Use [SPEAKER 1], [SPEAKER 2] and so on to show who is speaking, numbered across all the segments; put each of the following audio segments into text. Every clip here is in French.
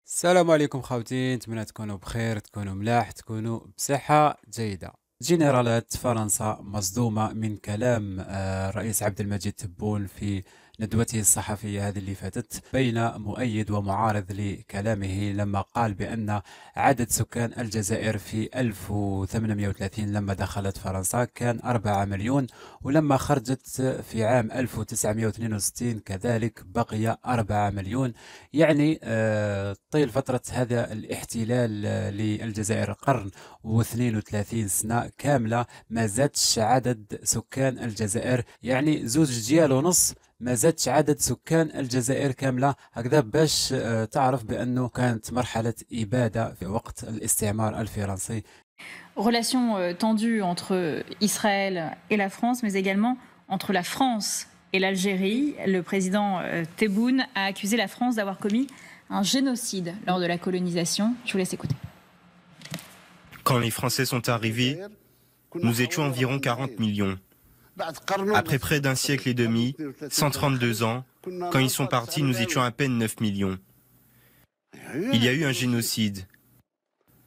[SPEAKER 1] السلام عليكم خاوتي، نتمنى تكونوا بخير، تكونوا ملاح، تكونوا بصحة جيدة. جنرالات فرنسا مصدومة من كلام الرئيس عبد المجيد تبون في ندوته الصحفية هذه اللي فاتت بين مؤيد ومعارض لكلامه، لما قال بأن عدد سكان الجزائر في 1830 لما دخلت فرنسا كان 4 مليون، ولما خرجت في عام 1962 كذلك بقي 4 مليون. يعني طيل فترة هذا الاحتلال للجزائر قرن و32 سنة كاملة ما زادش عدد سكان الجزائر، يعني زوج ديال ونص ما زادش عدد سكان الجزائر كاملة هكذا، باش تعرف بأنه كانت مرحلة إبادة في وقت الاستعمار الفرنسي.
[SPEAKER 2] Relations tendues entre Israël et la France, mais également entre la France et l'Algérie. Le président Tebboune a accusé la France d'avoir commis un génocide lors de la colonisation. Je vous laisse écouter.
[SPEAKER 3] Quand les Français sont arrivés, nous étions environ 40 millions. Après près d'un siècle et demi, 132 ans, quand ils sont partis, nous étions à peine 9 millions. Il y a eu un génocide.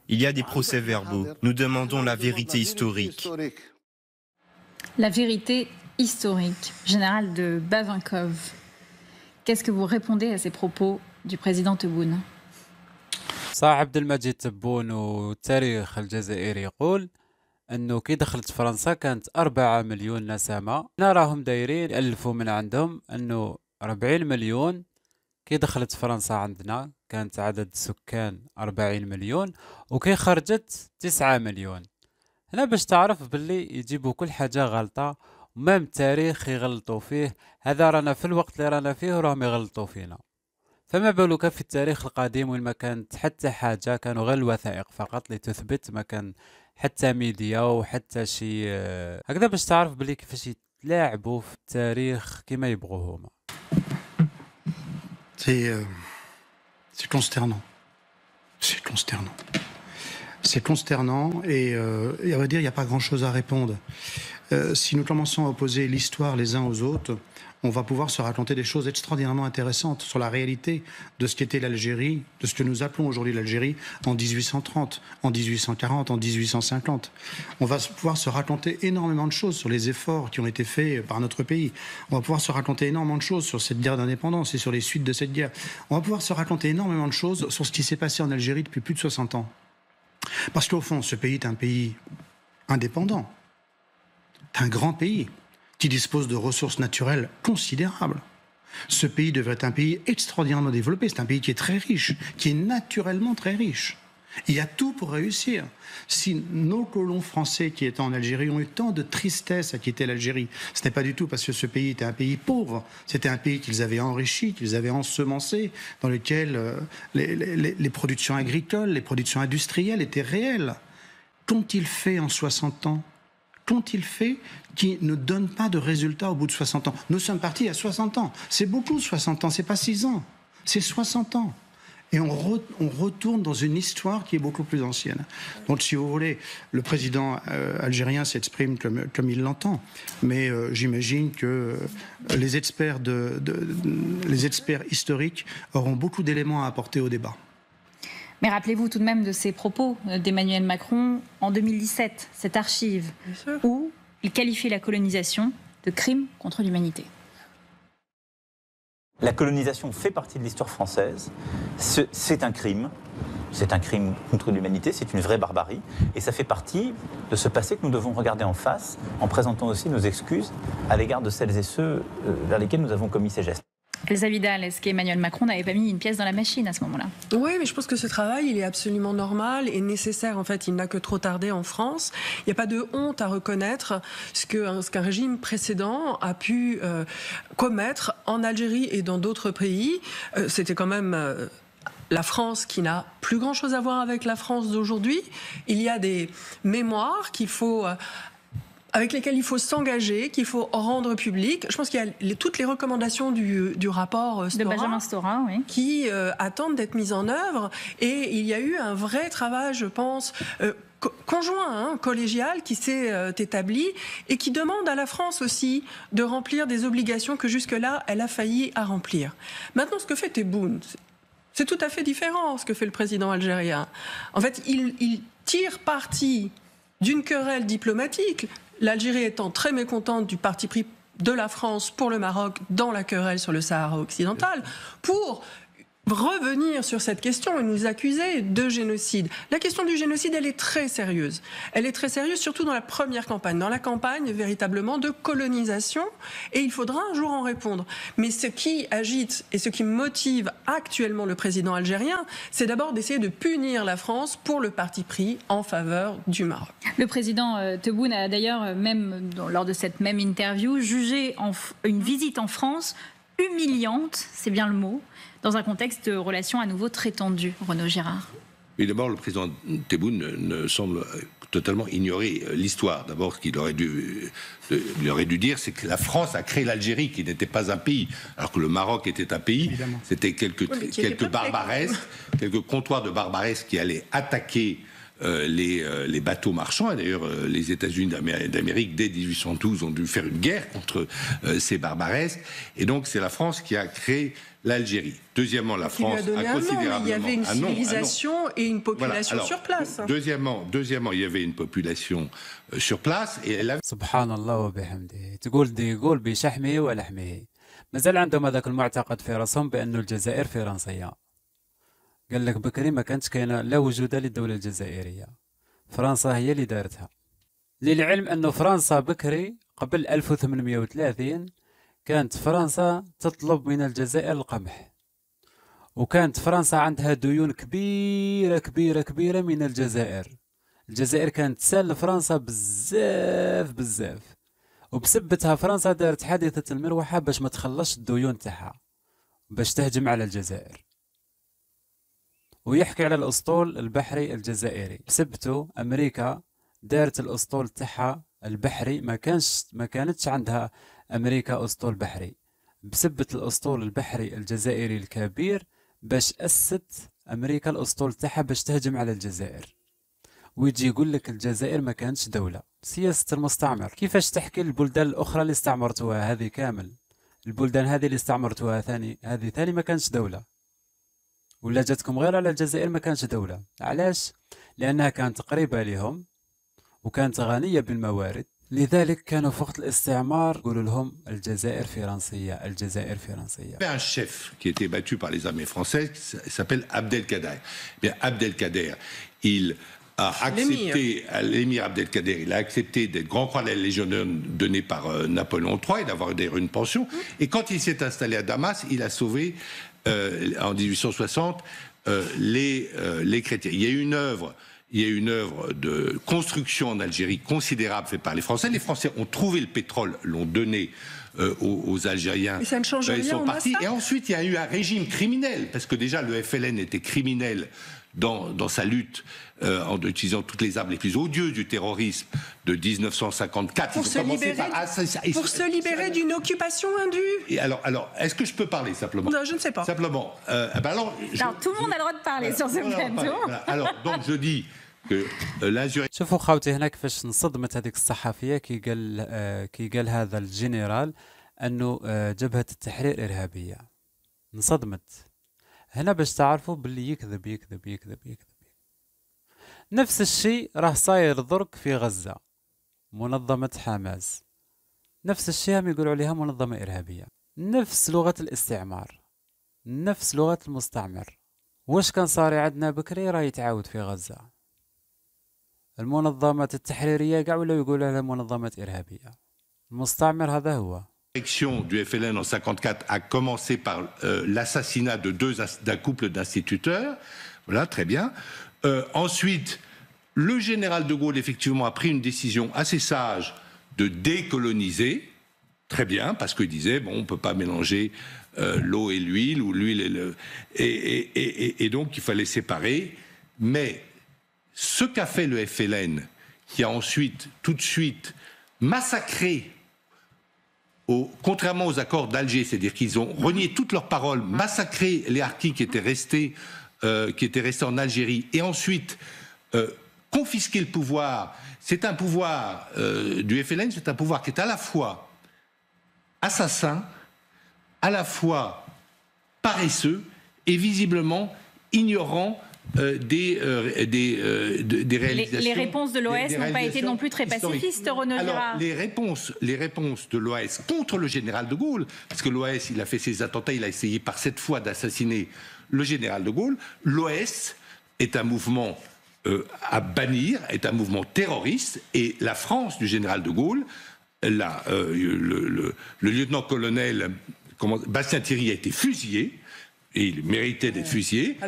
[SPEAKER 3] Il y a des procès-verbaux. Nous demandons la vérité historique.
[SPEAKER 2] La vérité historique, général de Bavinkov. Qu'est-ce que vous répondez à ces propos du président Tebboune?
[SPEAKER 1] صح، عبد المجيد تبون والتاريخ الجزائري يقول انه كي دخلت فرنسا كانت 4 مليون نسمة، نراهم دايرين ألفوا من عندهم انه 40 مليون. كي دخلت فرنسا عندنا كانت عدد سكان 40 مليون، وكي خرجت 9 مليون. هنا باش تعرف باللي يجيبوا كل حاجة غلطة، ومام التاريخ يغلطوا فيه. هذا رانا في الوقت اللي رانا فيه وراهم يغلطوا فينا، فما بالك في التاريخ القديم وين ما كانت حتى حاجة، كانوا غير الوثائق فقط لتثبت، ما كان حتى ميديا وحتى شي هكذا، باش تعرف بلي كيفاش يتلاعبوا في التاريخ كما يبغوا هما.
[SPEAKER 4] C'est consternant. C'est consternant. C'est consternant et à vrai dire, il n'y a pas grand-chose à répondre. Si nous commençons à opposer l'histoire les uns aux autres, on va pouvoir se raconter des choses extraordinairement intéressantes sur la réalité de ce qu'était l'Algérie, de ce que nous appelons aujourd'hui l'Algérie en 1830, en 1840, en 1850. On va pouvoir se raconter énormément de choses sur les efforts qui ont été faits par notre pays. On va pouvoir se raconter énormément de choses sur cette guerre d'indépendance et sur les suites de cette guerre. On va pouvoir se raconter énormément de choses sur ce qui s'est passé en Algérie depuis plus de 60 ans. Parce qu'au fond, ce pays est un pays indépendant. C'est un grand pays qui dispose de ressources naturelles considérables. Ce pays devrait être un pays extraordinairement développé. C'est un pays qui est très riche, qui est naturellement très riche. Il y a tout pour réussir. Si nos colons français qui étaient en Algérie ont eu tant de tristesse à quitter l'Algérie, ce n'est pas du tout parce que ce pays était un pays pauvre. C'était un pays qu'ils avaient enrichi, qu'ils avaient ensemencé, dans lequel les productions agricoles, les productions industrielles étaient réelles. Qu'ont-ils fait en 60 ans ? Qu'ont-ils fait qui ne donne pas de résultats au bout de 60 ans? Nous sommes partis à 60 ans. C'est beaucoup 60 ans, c'est pas 6 ans. C'est 60 ans. Et on retourne dans une histoire qui est beaucoup plus ancienne. Donc si vous voulez, le président algérien s'exprime comme il l'entend. Mais j'imagine que les experts historiques auront beaucoup d'éléments à apporter au débat.
[SPEAKER 2] Mais rappelez-vous tout de même de ces propos d'Emmanuel Macron en 2017, cette archive où il qualifie la colonisation de crime contre l'humanité.
[SPEAKER 5] La colonisation fait partie de l'histoire française. C'est un crime. C'est un crime contre l'humanité, c'est une vraie barbarie. Et ça fait partie de ce passé que nous devons regarder en face, en présentant aussi nos excuses à l'égard de celles et ceux vers lesquels nous avons commis ces gestes.
[SPEAKER 2] Elsa Vidal, est-ce qu'Emmanuel Macron n'avait pas mis une pièce dans la machine à ce moment-là?
[SPEAKER 6] Oui, mais je pense que ce travail, il est absolument normal et nécessaire. En fait, il n'a que trop tardé en France. Il n'y a pas de honte à reconnaître ce qu'un régime précédent a pu commettre en Algérie et dans d'autres pays. C'était quand même la France qui n'a plus grand-chose à voir avec la France d'aujourd'hui. Il y a des mémoires avec lesquels il faut s'engager, qu'il faut rendre public. Je pense qu'il y a toutes les recommandations du rapport Stora,
[SPEAKER 2] de Benjamin Stora, oui,
[SPEAKER 6] qui attendent d'être mises en œuvre. Et il y a eu un vrai travail, je pense, conjoint, collégial, qui s'est établi et qui demande à la France aussi de remplir des obligations que jusque-là, elle a failli à remplir. Maintenant, ce que fait Tebboune, C'est tout à fait différent ce que fait le président algérien. En fait, il tire parti d'une querelle diplomatique, l'Algérie étant très mécontente du parti pris de la France pour le Maroc dans la querelle sur le Sahara occidental, pour revenir sur cette question et nous accuser de génocide. La question du génocide, elle est très sérieuse. Elle est très sérieuse, surtout dans la première campagne, dans la campagne véritablement de colonisation, et il faudra un jour en répondre. Mais ce qui agite et ce qui motive actuellement le président algérien, c'est d'abord d'essayer de punir la France pour le parti pris en faveur du Maroc.
[SPEAKER 2] Le président Tebboune a d'ailleurs, même lors de cette même interview, jugé une visite en France humiliante, c'est bien le mot, dans un contexte de relations à nouveau très tendues. Renaud Girard.
[SPEAKER 7] Mais d'abord, le président Tebboune ne semble totalement ignorer l'histoire. D'abord, ce qu'il aurait dû dire, c'est que la France a créé l'Algérie, qui n'était pas un pays, alors que le Maroc était un pays. Évidemment. C'était quelques barbaresques, quelques comptoirs de barbaresques qui allaient attaquer les bateaux marchands. Et d'ailleurs, les États-Unis d'Amérique, dès 1812, ont dû faire une guerre contre ces barbaresques. Et donc, c'est la France qui a créé l'Algérie. Deuxièmement, la France a considérablement...
[SPEAKER 6] Il y avait une civilisation et une population sur place.
[SPEAKER 7] Deuxièmement, il y avait une population sur place et elle avait...
[SPEAKER 1] Subhanallah wa bihamdihi. تقول دي يقول بشحمه ولحمه. مازال عندهم هذاك المعتقد في راسهم بأنه الجزائر فرنسية. قال لك بكري ما كانتش كاينه لا وجود للدولة الجزائرية. فرنسا هي اللي دارتها. للعلم أنه فرنسا بكري قبل 1830 كانت فرنسا تطلب من الجزائر القمح، وكانت فرنسا عندها ديون كبيرة كبيرة كبيرة من الجزائر. الجزائر كانت تسال لفرنسا بزاف بزاف، وبسبتها فرنسا دارت حادثة المروحة باش ما تخلصش الديون تاعها، باش تهجم على الجزائر. ويحكي على الأسطول البحري الجزائري، بسبته أمريكا دارت الأسطول تاعها البحري. ما كانتش عندها أمريكا أسطول بحري، بسبة الأسطول البحري الجزائري الكبير باش أسست أمريكا الأسطول تاعها باش تهجم على الجزائر. ويجي يقول لك الجزائر ما كانتش دولة، سياسة المستعمر. كيفاش تحكي البلدان الأخرى اللي استعمرتوها هذه كامل؟ البلدان هذه اللي استعمرتوها ثاني ما كانتش دولة، ولا جاتكم غير على الجزائر ما كانتش دولة. علاش؟ لأنها كانت قريبة لهم وكانت غنية بالموارد، لذلك كانوا في وقت الاستعمار يقولوا لهم الجزائر فرنسية، الجزائر فرنسية.
[SPEAKER 7] Il y avait un chef qui était battu par les armées françaises qui s'appelle Abdelkader. Bien, Abdelkader, il a accepté, l'émir Abdelkader, il a accepté d'être grand croix de la Légion donné par Napoléon III et d'avoir d'ailleurs une pension. Et quand il s'est installé à Damas, il a sauvé en 1860 les chrétiens. Il y a une œuvre de construction en Algérie considérable faite par les Français. Les Français ont trouvé le pétrole, l'ont donné aux Algériens.
[SPEAKER 6] Mais ça ne change rien.
[SPEAKER 7] Ils sont partis. Et ensuite, il y a eu un régime criminel, parce que déjà le FLN était criminel dans sa lutte en utilisant toutes les armes les plus odieuses du terrorisme de 1954.
[SPEAKER 6] Pour se libérer d'une occupation indue.
[SPEAKER 7] Et alors, est-ce que je peux parler simplement?
[SPEAKER 6] Non, je ne sais pas.
[SPEAKER 7] Simplement.
[SPEAKER 2] Alors, tout le monde a le droit de parler sur ce plateau.
[SPEAKER 7] Alors, donc je dis que l'insurrection...
[SPEAKER 1] شوفوا خاوتي هنا كيفاش انصدمت هذيك الصحفية كي قال هذا الجنرال أنه جبهة التحرير إرهابية. انصدمت هنا باش تعرفوا باللي يكذب يكذب يكذب يكذب. نفس الشيء راه صاير درك في غزة، منظمة حماس نفس الشيء هم يقولوا عليها منظمة إرهابية، نفس لغة الاستعمار، نفس لغة المستعمر. واش كان صار عندنا بكري راه يتعاود في غزة. المنظمات التحريرية قاع ولاو يقولوا لها منظمات إرهابية. المستعمر هذا هو.
[SPEAKER 7] L'élection du FLN en 54 a commencé par l'assassinat d'un couple d'instituteurs. Voilà, très bien. Ensuite, le général de Gaulle, effectivement, a pris une décision assez sage de décoloniser. Très bien, parce qu'il disait, bon, on ne peut pas mélanger l'eau et l'huile, ou l'huile et le... Et donc, il fallait séparer. Mais ce qu'a fait le FLN, qui a ensuite, tout de suite, massacré, contrairement aux accords d'Alger, c'est-à-dire qu'ils ont renié toutes leurs paroles, massacré les harkis qui étaient restés en Algérie, et ensuite confisquer le pouvoir. C'est un pouvoir du FLN, c'est un pouvoir qui est à la fois assassin, à la fois paresseux et visiblement ignorant des réalisations.
[SPEAKER 2] Les réponses de l'OAS n'ont pas été non plus très pacifistes, Renaud Girard.
[SPEAKER 7] Alors, les réponses de l'OAS contre le général de Gaulle, parce que l'OAS, il a fait ses attentats, il a essayé par 7 fois d'assassiner le général de Gaulle. L'OAS est un mouvement à bannir, est un mouvement terroriste, et la France du général de Gaulle, le lieutenant-colonel Bastien Thierry a été fusillé, et il méritait d'être fusillé.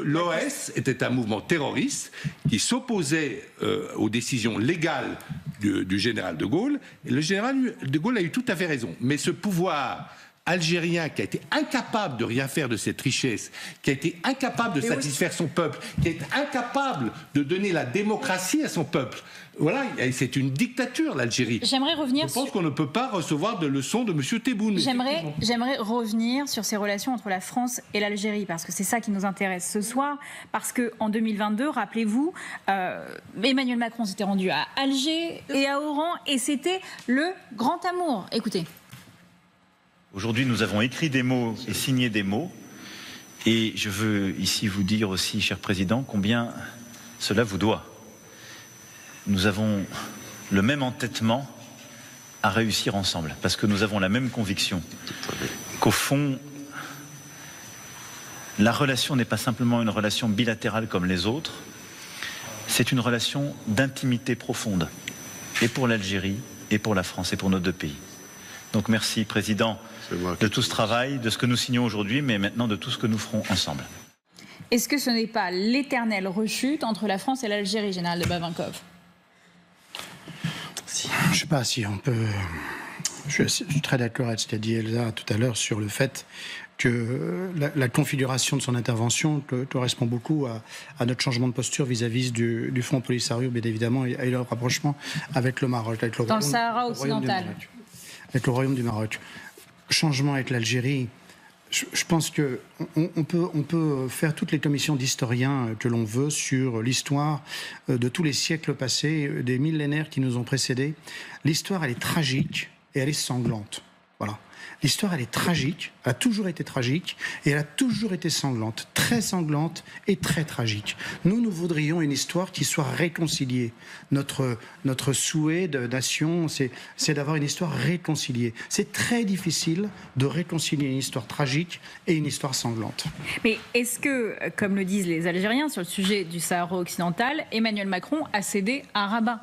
[SPEAKER 7] L'OAS était un mouvement terroriste qui s'opposait aux décisions légales du général de Gaulle. Et le général de Gaulle a eu tout à fait raison. Mais ce pouvoir algérien qui a été incapable de rien faire de cette richesse, qui a été incapable de satisfaire son peuple, qui est incapable de donner la démocratie à son peuple. Voilà, c'est une dictature, l'Algérie.
[SPEAKER 2] J'aimerais revenir.
[SPEAKER 7] Je pense qu'on ne peut pas recevoir de leçons de M. Tebboune.
[SPEAKER 2] J'aimerais revenir sur ces relations entre la France et l'Algérie, parce que c'est ça qui nous intéresse ce soir. Parce qu'en 2022, rappelez-vous, Emmanuel Macron s'était rendu à Alger et à Oran, et c'était le grand amour. Écoutez.
[SPEAKER 5] Aujourd'hui, nous avons écrit des mots et signé des mots. Et je veux ici vous dire aussi, cher Président, combien cela vous doit. Nous avons le même entêtement à réussir ensemble, parce que nous avons la même conviction qu'au fond, la relation n'est pas simplement une relation bilatérale comme les autres, c'est une relation d'intimité profonde, et pour l'Algérie, et pour la France, et pour nos deux pays. Donc merci, Président, de tout ce travail, de ce que nous signons aujourd'hui, mais maintenant de tout ce que nous ferons ensemble.
[SPEAKER 2] Est-ce que ce n'est pas l'éternelle rechute entre la France et l'Algérie, général de Bavinkov ?
[SPEAKER 4] Je ne sais pas si on peut... Je suis très d'accord avec ce qu'a dit Elsa tout à l'heure sur le fait que la configuration de son intervention correspond beaucoup à notre changement de posture vis-à-vis du Front Polisario, bien évidemment, et le rapprochement avec le Maroc. Avec
[SPEAKER 2] dans le Sahara occidental.
[SPEAKER 4] Avec le Royaume du Maroc. Changement avec l'Algérie. Je pense qu'on peut faire toutes les commissions d'historiens que l'on veut sur l'histoire de tous les siècles passés, des millénaires qui nous ont précédés. L'histoire, elle est tragique et elle est sanglante. Voilà. L'histoire, elle est tragique, elle a toujours été tragique et elle a toujours été sanglante, très sanglante et très tragique. Nous voudrions une histoire qui soit réconciliée. Notre souhait de nation, c'est d'avoir une histoire réconciliée. C'est très difficile de réconcilier une histoire tragique et une histoire sanglante.
[SPEAKER 2] Mais est-ce que, comme le disent les Algériens sur le sujet du Sahara occidental, Emmanuel Macron a cédé à Rabat ?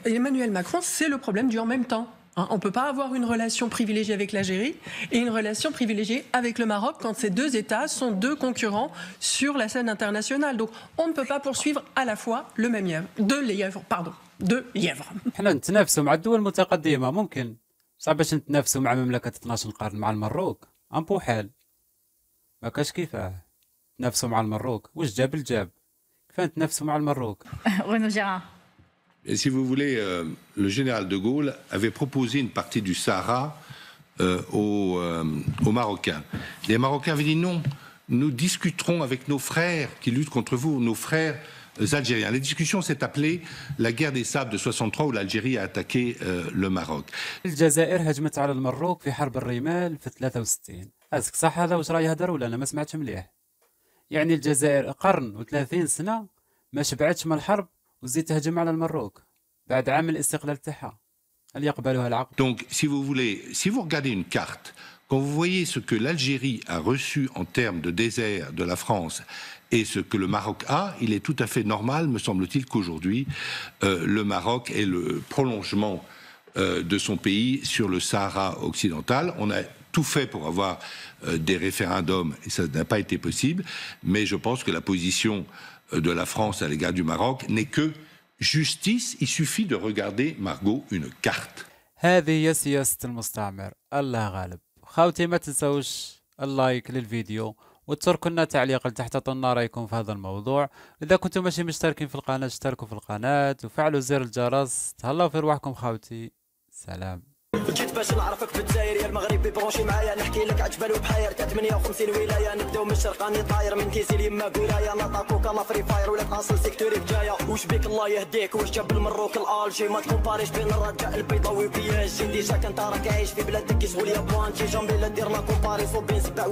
[SPEAKER 6] Emmanuel Macron, c'est le problème du en même temps. On ne peut pas avoir une relation privilégiée avec l'Algérie et une relation privilégiée avec le Maroc quand ces deux États sont deux concurrents sur la scène internationale. Donc on ne peut pas poursuivre à la fois le même lièvre, deux lièvres.
[SPEAKER 1] حنا نتنافسوا مع الدول المتقدمة ممكن صعب باش نتنافسوا مع مملكة 12 قرن مع المروك امبوحال ما كاش كيفاه نتنافسوا مع المروك واش جاب الجاب كيفاه نتنافسوا مع المروك
[SPEAKER 2] Renaud Girard.
[SPEAKER 7] Et si vous voulez, le général de Gaulle avait proposé une partie du Sahara aux Marocains. Les Marocains avaient dit non, nous discuterons avec nos frères qui luttent contre vous, nos frères algériens. La discussion s'est appelée la guerre des sables de 63 où l'Algérie a attaqué le Maroc.
[SPEAKER 1] الجزائر هجمت على المروك في حرب الرمال في 63. هازك صح هذا واش راه يهضر ولا انا ما سمعتش مليح. يعني الجزائر قرن و30 سنة ما شبعتش من الحرب وزيد تهجم على المروك بعد عام الاستقلال تاعها. هل يقبلها العقل؟
[SPEAKER 7] Donc si vous voulez, si vous regardez une carte, quand vous voyez ce que l'Algérie a reçu en termes de désert de la France et ce que le Maroc a, il est tout à fait normal, me semble-t-il, qu'aujourd'hui, le Maroc est le prolongement de son pays sur le Sahara occidental. On a tout fait pour avoir des référendums et ça n'a pas été possible, mais je pense que la position de la France à l'égard du Maroc n'est que justice. Il suffit de regarder, Margot, une carte.
[SPEAKER 1] هذه هي سياسة المستعمر. الله غالب. خاوتي ما تنسوش اللايك للفيديو وتركوا لنا تعليق لتحت طلنا رايكم في هذا الموضوع. إذا كنتم ماشي مشتركين في القناة اشتركوا في القناة وفعلوا زر الجرس. تهلاو في رواحكم خاوتي. سلام.
[SPEAKER 8] جيت باش نعرفك في الجزائر يا المغربي برونشي معايا نحكي لك عجبال وبحاير 58 ولايه نبداو من الشرق راني طاير من كيسي اليما قرايه نطاكوك الله فري فاير ولا تحصل سيكتوريك جايه واش بيك الله يهديك واش جاب المروك الالجي ما تكومباريش بين الرجاء البيضاوي وبياجي ديجا كنت راك عايش في بلادك كيشغل يا بوانتي جامبي لا دير لا كومباريسون بين سبع